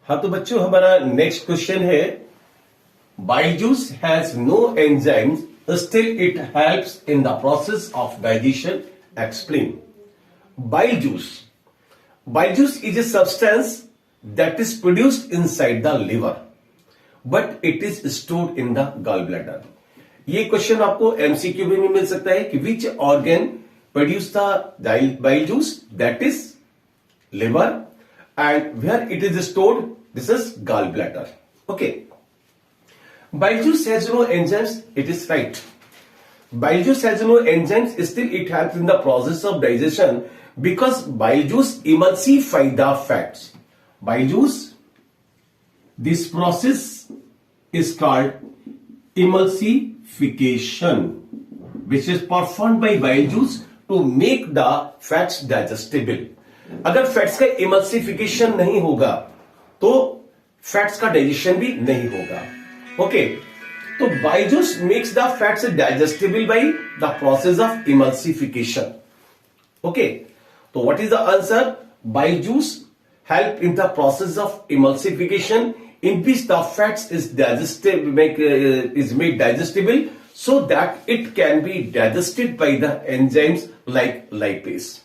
हाँ तो बच्चों हमारा नेक्स्ट क्वेश्चन है bile juice has no enzymes still it helps in the process of digestion explain Bile juice is a substance that is produced inside the liver, but it is stored in the gallbladder. ये question आपको MCQ में मिल सकता है कि which organ produce the bile juice, that is liver, and where it is stored, this is gallbladder. Okay. Bile juice has no enzymes, it is right. Bile juice has no enzymes, still it helps in the process of digestion because bile juice emulsify the fats. Bile juice, this process is called emulsification, which is performed by bile juice to make the fats digestible. अगर fats का emulsification नहीं होगा तो fats का digestion भी नहीं होगा. Okay, तो bile juice makes the fats digestible by the process of emulsification. Okay, so what is the answer? Bile juice help in the process of emulsification in which the fats is made digestible so that it can be digested by the enzymes like lipase.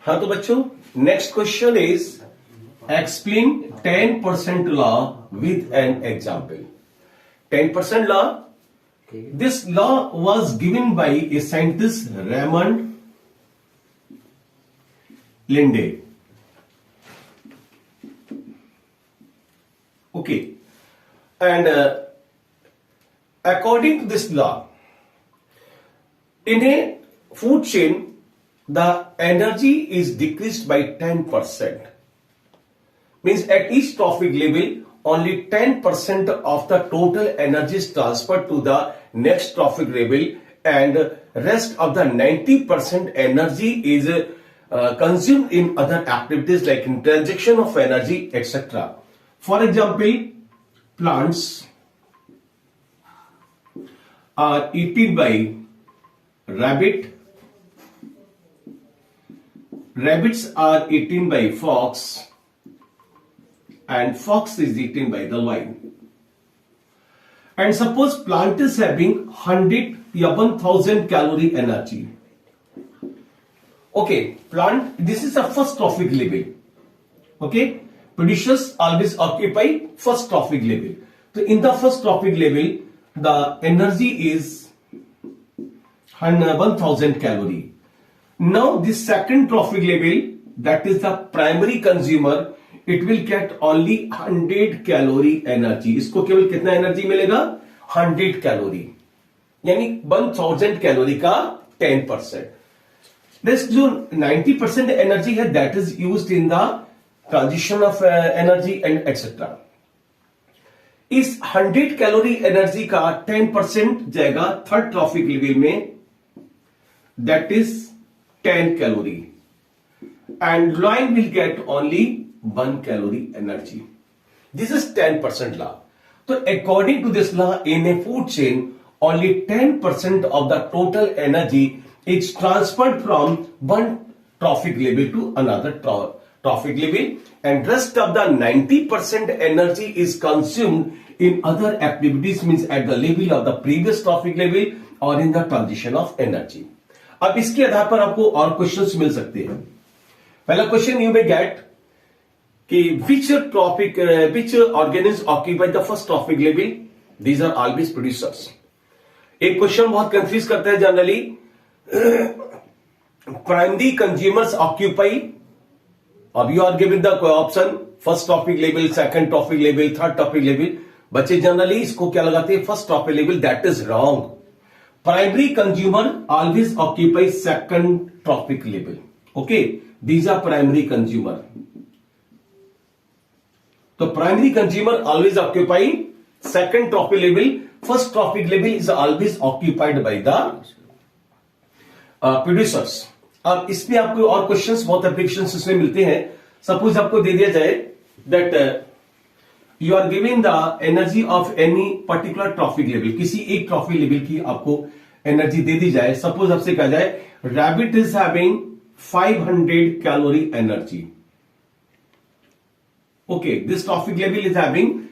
हाँ तो बच्चों next question is explain 10% law with an example. 10% law, this law was given by a scientist Raymond Linde. Okay, and according to this law, in a food chain the energy is decreased by 10%. Means at each trophic level only 10% of the total energy is transferred to the next trophic level and rest of the 90% energy is consumed in other activities like in transaction of energy, etc. For example, plants are eaten by rabbit, rabbits are eaten by fox, and fox is eaten by the lion. And suppose plant is having 100 या 1000 calorie energy. Okay, plant, this is the first trophic level. Okay, producers always occupy first trophic level. So in the first trophic level the energy is 1000 calorie. Now this second trophic level, that is the primary consumer, it will get only 100 calorie energy. इसको केवल कितना energy मिलेगा? 100 calorie, यानी 1000 calorie का 10%. This जो 90% energy है that is used in the transition of energy and etcetera. इस 100 calorie energy का 10% जाएगा थर्ड ट्रॉफिक लेवल में, that is 10 calorie, and lion will get only 1 calorie energy. This is 10% law. So according to this law, in a food chain only 10% of the total energy is transferred from one trophic level to another trophic level, and rest of the 90% energy is consumed in other activities, means at the level of the previous trophic level or in the transition of energy. अब इसके आधार पर आपको और questions मिल सकते हैं. पहला question you में gate कि which organisms occupy the first trophic level? These are always producers. एक क्वेश्चन बहुत कंफ्यूज करता है जनरली, प्राइमरी कंज्यूमर्स ऑक्यूपाई. अब you are given the option first trophic level, second trophic level, third trophic level. बच्चे generally इसको क्या लगाते हैं? First trophic level. That is wrong. Primary consumer always occupy second trophic level. Okay, these are primary consumer. तो primary consumer always occupy second trophic level. First trophic level is always occupied by the producers. अब इसमें आपको और questions, बहुत applications इसमें मिलते हैं. Suppose आपको दे दिया जाए that you are giving the energy of any particular trophic level. किसी एक ट्रॉफिक लेवल की आपको एनर्जी दे दी जाए. सपोज आपसे कहा जाए rabbit is having 500 calorie energy. Okay, this trophic level is having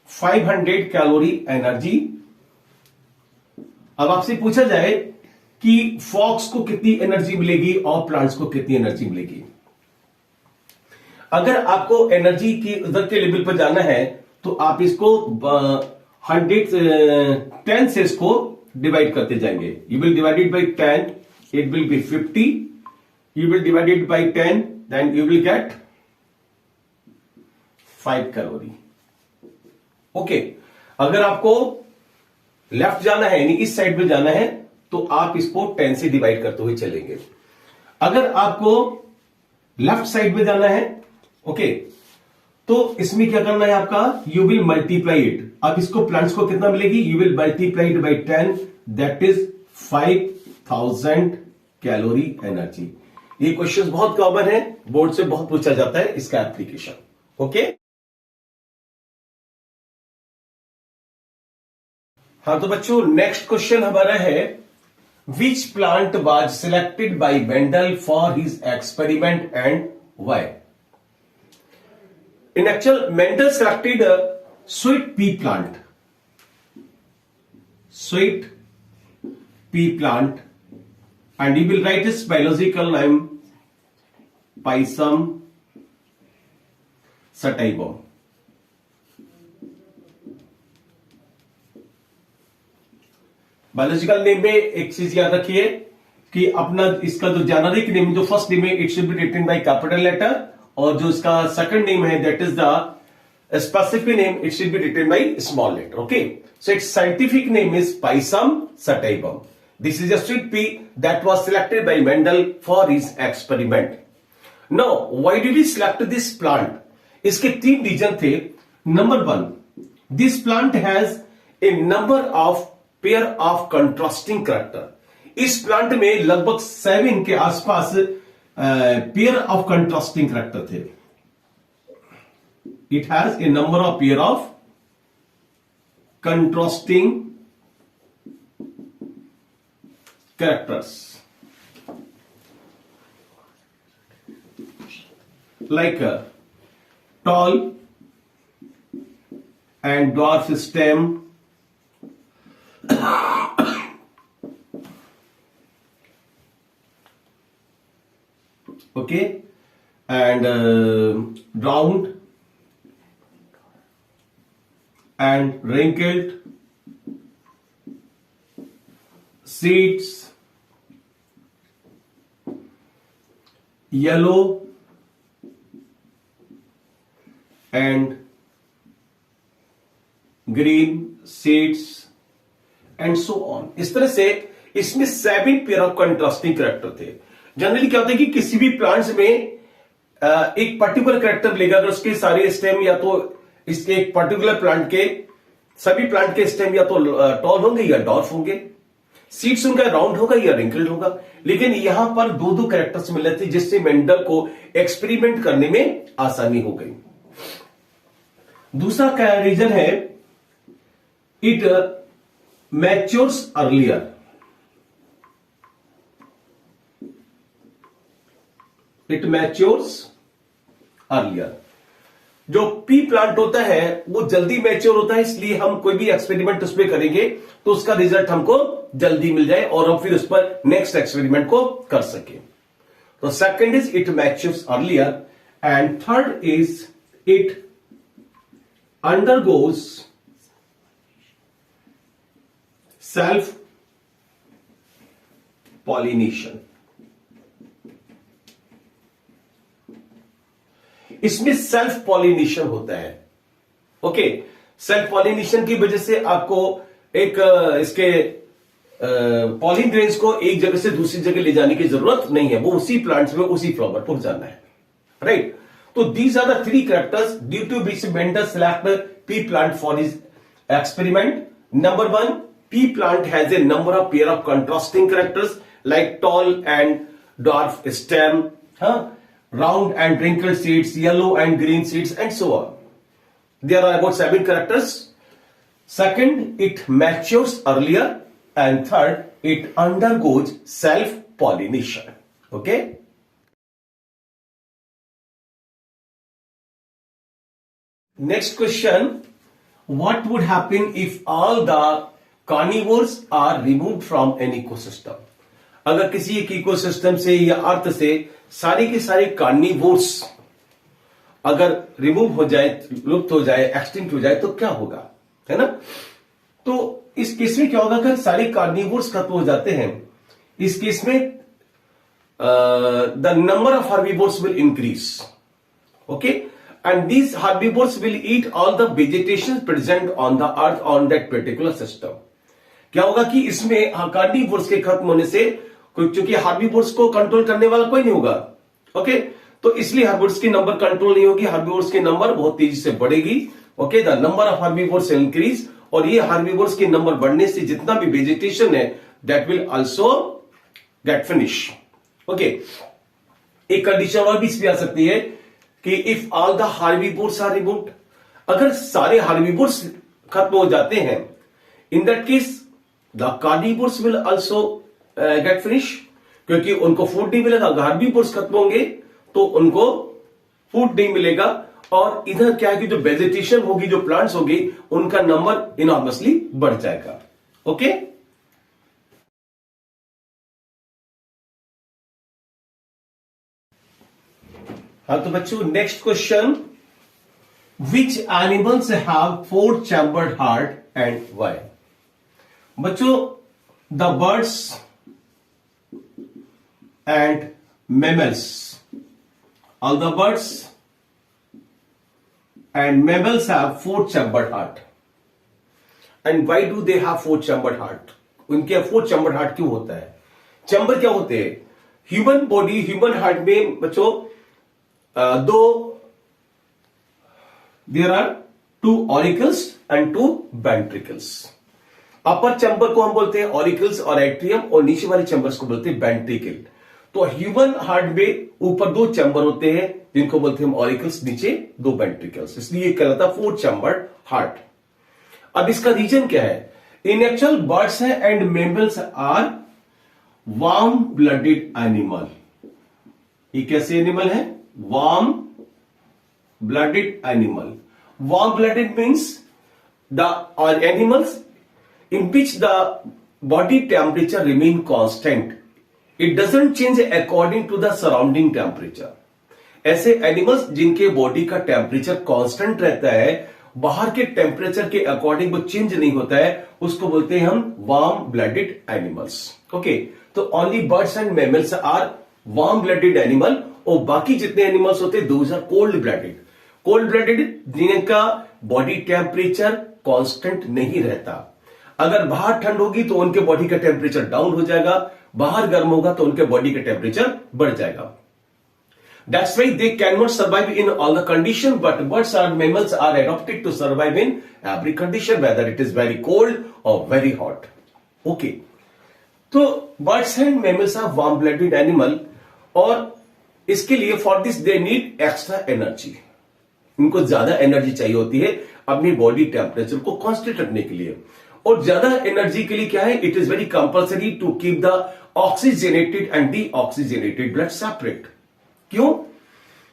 500 calorie energy. अब आपसे पूछा जाए कि फॉक्स को कितनी एनर्जी मिलेगी और प्लांट्स को कितनी एनर्जी मिलेगी। अगर आपको एनर्जी की उधर के लेवल पर जाना है तो आप इसको 10 से इसको डिवाइड करते जाएंगे। You will divide it by 10, it will be 50. You will divide it by 10, then you will get 5 calorie. Okay, अगर आपको लेफ्ट जाना है यानी इस साइड में जाना है तो आप इसको 10 से डिवाइड करते हुए चलेंगे। अगर आपको लेफ्ट साइड में जाना है ओके तो इसमें क्या करना है आपका, यू विल मल्टीप्लाई इट। अब इसको प्लांट्स को कितना मिलेगी, you will multiply it by 10, that is 5000 calorie energy. ये क्वेश्चन बहुत कॉमन है, बोर्ड से बहुत पूछा जाता है इसका एप्लीकेशन। ओके, हाँ तो बच्चों नेक्स्ट क्वेश्चन हमारा है, which plant was selected by Mendel for his experiment and why. In actual Mendel selected sweet pea plant, sweet pea plant, and you will write its biological name Pisum sativum. Biological name में एक चीज याद रखिए कि अपना इसका जो generic name, जो फर्स्ट नेम है it should be written by capital letter, और जो इसका सेकंड नेम है that is the specific name, it should be written by small letter. Okay, so its scientific name is Pisum sativum. This is a sweet pea that was selected by Mendel for his experiment. Now, why did he select this plant? इसके 3 reason थे। Number 1, this plant has a number of pair of contrasting character. इस plant में लगभग 7 के आसपास pair of contrasting character थे। It has a number of pair of contrasting characters like a tall and dwarf stem, okay, and round and wrinkled seeds, yellow and green seeds and so on। इस तरह से इसमें 7 pair of contrasting character थे। Generally क्या होता है कि किसी भी प्लांट्स में एक पर्टिकुलर कैरेक्टर मिलेगा, अगर उसके सारे स्टेम या तो इसके एक पर्टिकुलर प्लांट के सभी प्लांट के स्टेम या तो टॉल होंगे या डॉर्फ होंगे, सीड्स उनका राउंड होगा या रिंकल्ड होगा, लेकिन यहां पर 2 कैरेक्टर्स मिले थे जिससे मेंडल को एक्सपेरिमेंट करने में आसानी हो गई। दूसरा क्या रीजन है, it matures earlier. It matures earlier. जो पी प्लांट होता है वो जल्दी मैच्योर होता है, इसलिए हम कोई भी एक्सपेरिमेंट उसमें करेंगे तो उसका रिजल्ट हमको जल्दी मिल जाए और हम फिर उस पर नेक्स्ट एक्सपेरिमेंट को कर सके। तो second is it matures earlier, and third is it undergoes self pollination. इसमें सेल्फ पॉलिनेशन होता है। ओके, सेल्फ पॉलिनेशन की वजह से आपको एक इसके पॉलिन ग्रेन्स को एक जगह से दूसरी जगह ले जाने की जरूरत नहीं है, वो उसी प्लांट्स में उसी फ्लावर पर जाना है, राइट। तो these are the 3 characters due to which Mendel select pea plant for his experiment. Number 1, pea plant has a number of pair of contrasting characters like tall and dwarf stem, round and wrinkled seeds, yellow and green seeds, and so on. There are about 7 characters. Second, it matures earlier, and third, it undergoes self-pollination. Okay? Next question, what would happen if all the carnivores are removed from an ecosystem? अगर किसी एक ecosystem से या अर्थ से सारे के सारे carnivores अगर रिमूव हो जाए, लुप्त हो जाए, एक्सटिंक्ट हो जाए तो क्या होगा, है ना? तो इस केस में क्या होगा, अगर सारे कार्निवोर्स खत्म हो जाते हैं, इस केस में the number of herbivores will increase, okay, and these herbivores will eat all the vegetation present on the earth on that particular system. क्या होगा कि इसमें कार्निवोर्स के खत्म होने से, क्योंकि हार्बीवोर्स को कंट्रोल करने वाला कोई नहीं होगा, ओके, तो इसलिए हार्बीवोर्स की नंबर कंट्रोल नहीं होगी, हार्बीवोर्स की नंबर बहुत तेजी से बढ़ेगी, okay, the number of herbivores increase, और ये हार्बीवोर्स की नंबर बढ़ने से जितना भी वेजिटेशन है that will also get finish, okay. एक कंडीशन और भी इसमें आ सकती है कि if all the herbivores are removed, अगर सारे हार्बीवोर्स खत्म हो जाते हैं, in that case the carnivores will also get finish, क्योंकि उनको फूड नहीं मिलेगा। हार्बीवोर्स खत्म होंगे तो उनको फूड नहीं मिलेगा, और इधर क्या है कि जो वेजिटेशन होगी, जो प्लांट्स होगी, उनका नंबर इनॉर्मसली बढ़ जाएगा, ओके। हाँ तो बच्चों, next question, which animals have 4 chambered heart and why? बच्चों, the birds and mammals, all the birds and mammals have 4 chambered heart. And why do they have 4 chambered heart? उनके 4 chambered heart क्यों होता है? Chamber क्या होते हैं? Human body, human heart में बच्चों दो, there are 2 auricles and 2 ventricles. Upper chamber को हम बोलते हैं ऑरिकल्स और एट्रियम, और नीचे वाले चैम्बर्स को बोलते हैं वेंट्रिकल। तो ह्यूमन हार्ट में ऊपर 2 चैम्बर होते हैं जिनको बोलते हैं हम ऑरिकल्स, नीचे 2 वेंट्रिकल्स, इसलिए कहलाता 4 चैम्बर्ड हार्ट। अब इसका रीजन क्या है? इन एक्चुअल बर्ड्स है and mammals are warm blooded animal. ये कैसे एनिमल है? Warm blooded animal. Warm blooded means the animals in which the body temperature remain constant, it doesn't change according to the surrounding temperature. ऐसे animals जिनके body का temperature constant रहता है, बाहर के टेम्परेचर के अकॉर्डिंग वो चेंज नहीं होता है, उसको बोलते हैं हम वार्म ब्लडेड एनिमल्स, ओके। तो only birds and mammals are warm blooded animal, और बाकी जितने एनिमल्स होते हैं those are cold blooded. Cold blooded जिनका बॉडी टेम्परेचर कांस्टेंट नहीं रहता। अगर बाहर ठंड होगी तो उनके बॉडी का टेम्परेचर डाउन हो जाएगा, बाहर गर्म होगा तो उनके बॉडी का टेम्परेचर बढ़ जाएगा। That's why they can not survive in all the condition, but birds और mammals are adapted to survive in every condition, whether it is very cold और वेरी हॉट, ओके। तो birds and mammals are warm blooded animal, और इसके लिए for this they need extra energy. इनको ज्यादा energy चाहिए होती है अपनी बॉडी टेम्परेचर को कांस्टेंट रखने के लिए। और ज्यादा एनर्जी के लिए क्या है? It is very compulsory to keep the oxygenated and deoxygenated blood separate. क्यों?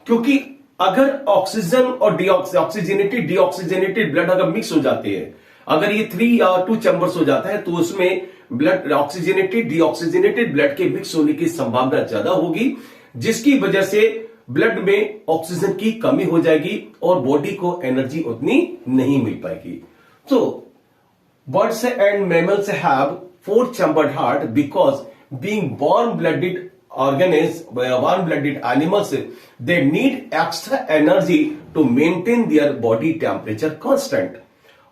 क्योंकि अगर ऑक्सीजन और ऑक्सीजनेटेड डीऑक्सीजनेटेड ब्लड अगर मिक्स हो जाते हैं, अगर ये 3 या 2 चैम्बर्स हो जाता है, तो उसमें ब्लड ऑक्सीजनेटेड डीऑक्सीजनेटेड ब्लड के मिक्स होने की संभावना ज्यादा होगी, जिसकी वजह से ब्लड में ऑक्सीजन की कमी हो जाएगी और बॉडी को एनर्जी उतनी नहीं मिल पाएगी। तो birds and mammals have 4 chambered heart because being warm-blooded warm-blooded animals, they need extra energy to maintain their body temperature constant.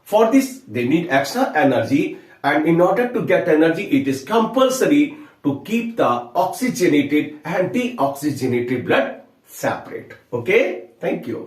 For this, they need extra energy, and in order to get energy, it is compulsory to keep the oxygenated and deoxygenated blood separate. Okay? Thank you.